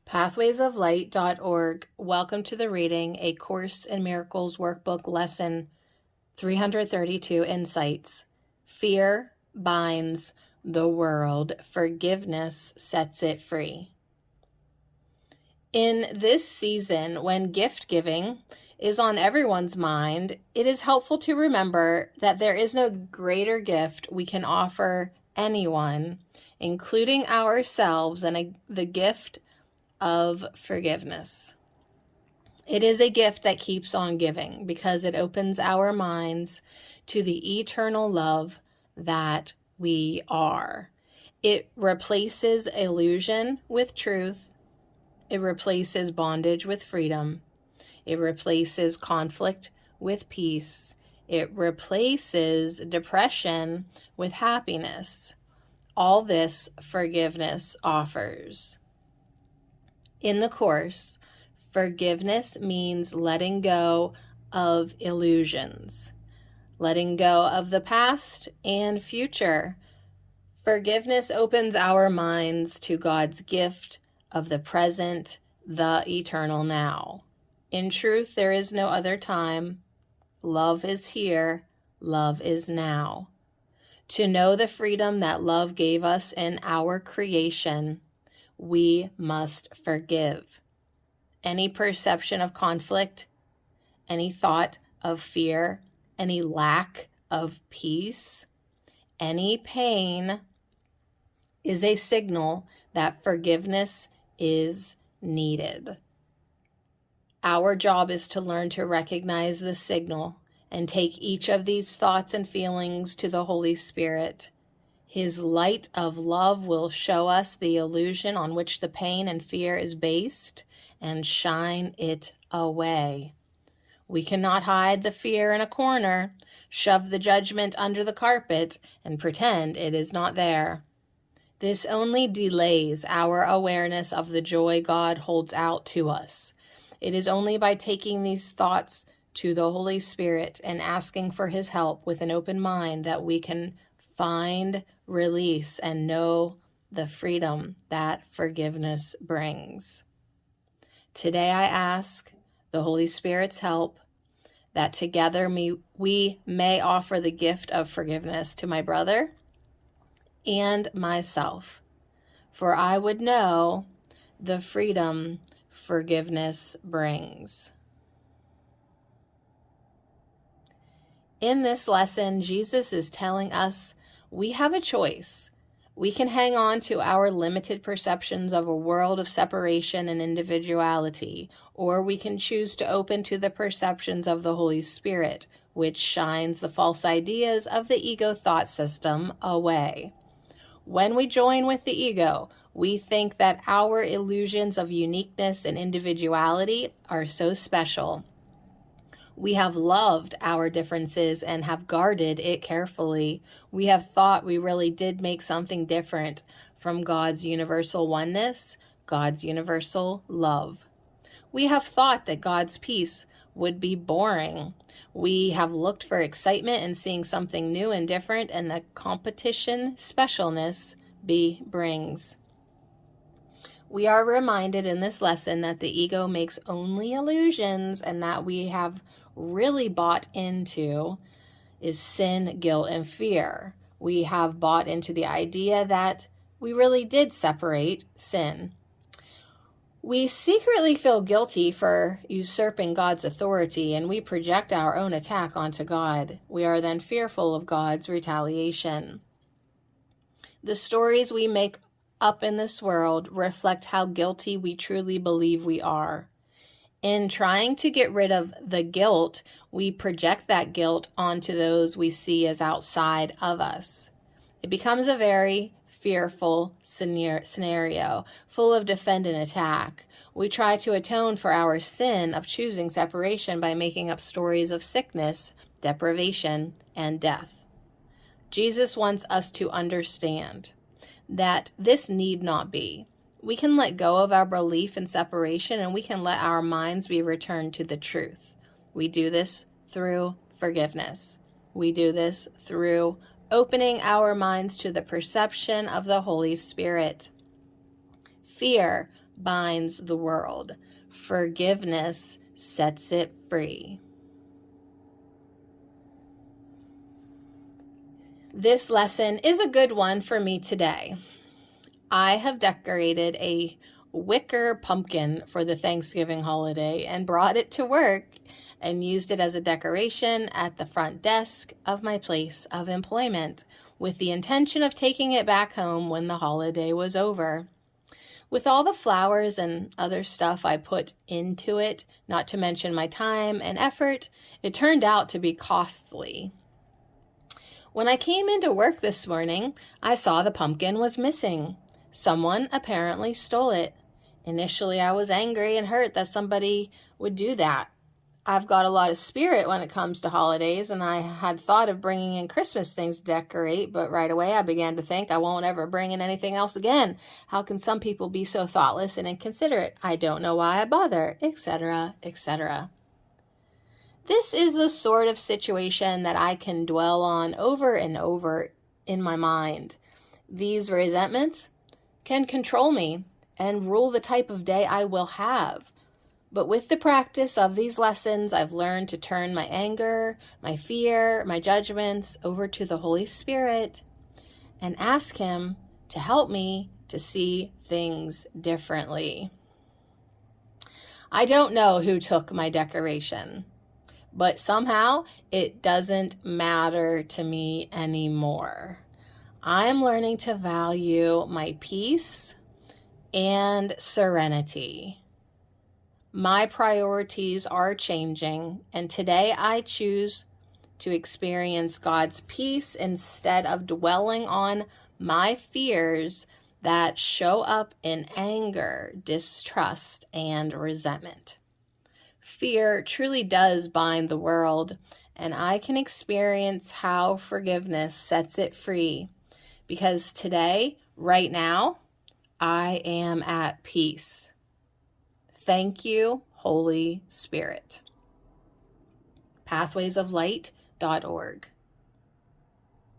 Pathwaysoflight.org. Welcome to the reading, A Course in Miracles Workbook Lesson 332 Insights. Fear binds the world. Forgiveness sets it free. In this season, when gift giving is on everyone's mind, it is helpful to remember that there is no greater gift we can offer anyone, including ourselves, than the gift of forgiveness. It is a gift that keeps on giving because it opens our minds to the eternal love that we are. It replaces illusion with truth. It replaces bondage with freedom. It replaces conflict with peace. It replaces depression with happiness. All this forgiveness offers. In the Course, forgiveness means letting go of illusions, letting go of the past and future. Forgiveness opens our minds to God's gift of the present, the eternal now. In truth, there is no other time. Love is here. Love is now. To know the freedom that love gave us in our creation, we must forgive. Any perception of conflict, any thought of fear, any lack of peace, any pain is a signal that forgiveness is needed. Our job is to learn to recognize the signal and take each of these thoughts and feelings to the Holy Spirit. His light of love will show us the illusion on which the pain and fear is based and shine it away. We cannot hide the fear in a corner, shove the judgment under the carpet, and pretend it is not there. This only delays our awareness of the joy God holds out to us. It is only by taking these thoughts to the Holy Spirit and asking for His help with an open mind that we can find release and know the freedom that forgiveness brings. Today I ask the Holy Spirit's help that together we may offer the gift of forgiveness to my brother and myself, for I would know the freedom forgiveness brings. In this lesson, Jesus is telling us we have a choice. We can hang on to our limited perceptions of a world of separation and individuality, or we can choose to open to the perceptions of the Holy Spirit, which shines the false ideas of the ego thought system away. When we join with the ego, we think that our illusions of uniqueness and individuality are so special. We have loved our differences and have guarded it carefully. We have thought we really did make something different from God's universal oneness, God's universal love. We have thought that God's peace would be boring. We have looked for excitement in seeing something new and different, and the competition specialness brings. We are reminded in this lesson that the ego makes only illusions, and that we have really bought into is sin, guilt, and fear. We have bought into the idea that we really did separate sin. We secretly feel guilty for usurping God's authority, and we project our own attack onto God. We are then fearful of God's retaliation. The stories we make up in this world reflect how guilty we truly believe we are. In trying to get rid of the guilt, we project that guilt onto those we see as outside of us. It becomes a very fearful scenario, full of defend and attack. We try to atone for our sin of choosing separation by making up stories of sickness, deprivation, and death. Jesus wants us to understand that this need not be. We can let go of our belief in separation, and we can let our minds be returned to the truth. We do this through forgiveness. We do this through opening our minds to the perception of the Holy Spirit. Fear binds the world. Forgiveness sets it free. This lesson is a good one for me today. I have decorated a wicker pumpkin for the Thanksgiving holiday and brought it to work and used it as a decoration at the front desk of my place of employment with the intention of taking it back home when the holiday was over. With all the flowers and other stuff I put into it, not to mention my time and effort, it turned out to be costly. When I came into work this morning, I saw the pumpkin was missing. Someone apparently stole it. Initially, I was angry and hurt that somebody would do that. I've got a lot of spirit when it comes to holidays, and I had thought of bringing in Christmas things to decorate, but right away I began to think I won't ever bring in anything else again. How can some people be so thoughtless and inconsiderate? I don't know why I bother, etc., etc. This is the sort of situation that I can dwell on over and over in my mind. These resentments can control me and rule the type of day I will have. But with the practice of these lessons, I've learned to turn my anger, my fear, my judgments over to the Holy Spirit and ask Him to help me to see things differently. I don't know who took my decoration, but somehow it doesn't matter to me anymore. I am learning to value my peace and serenity. My priorities are changing, and today I choose to experience God's peace instead of dwelling on my fears that show up in anger, distrust, and resentment. Fear truly does bind the world, and I can experience how forgiveness sets it free, because today, right now, I am at peace. Thank you, Holy Spirit. pathwaysoflight.org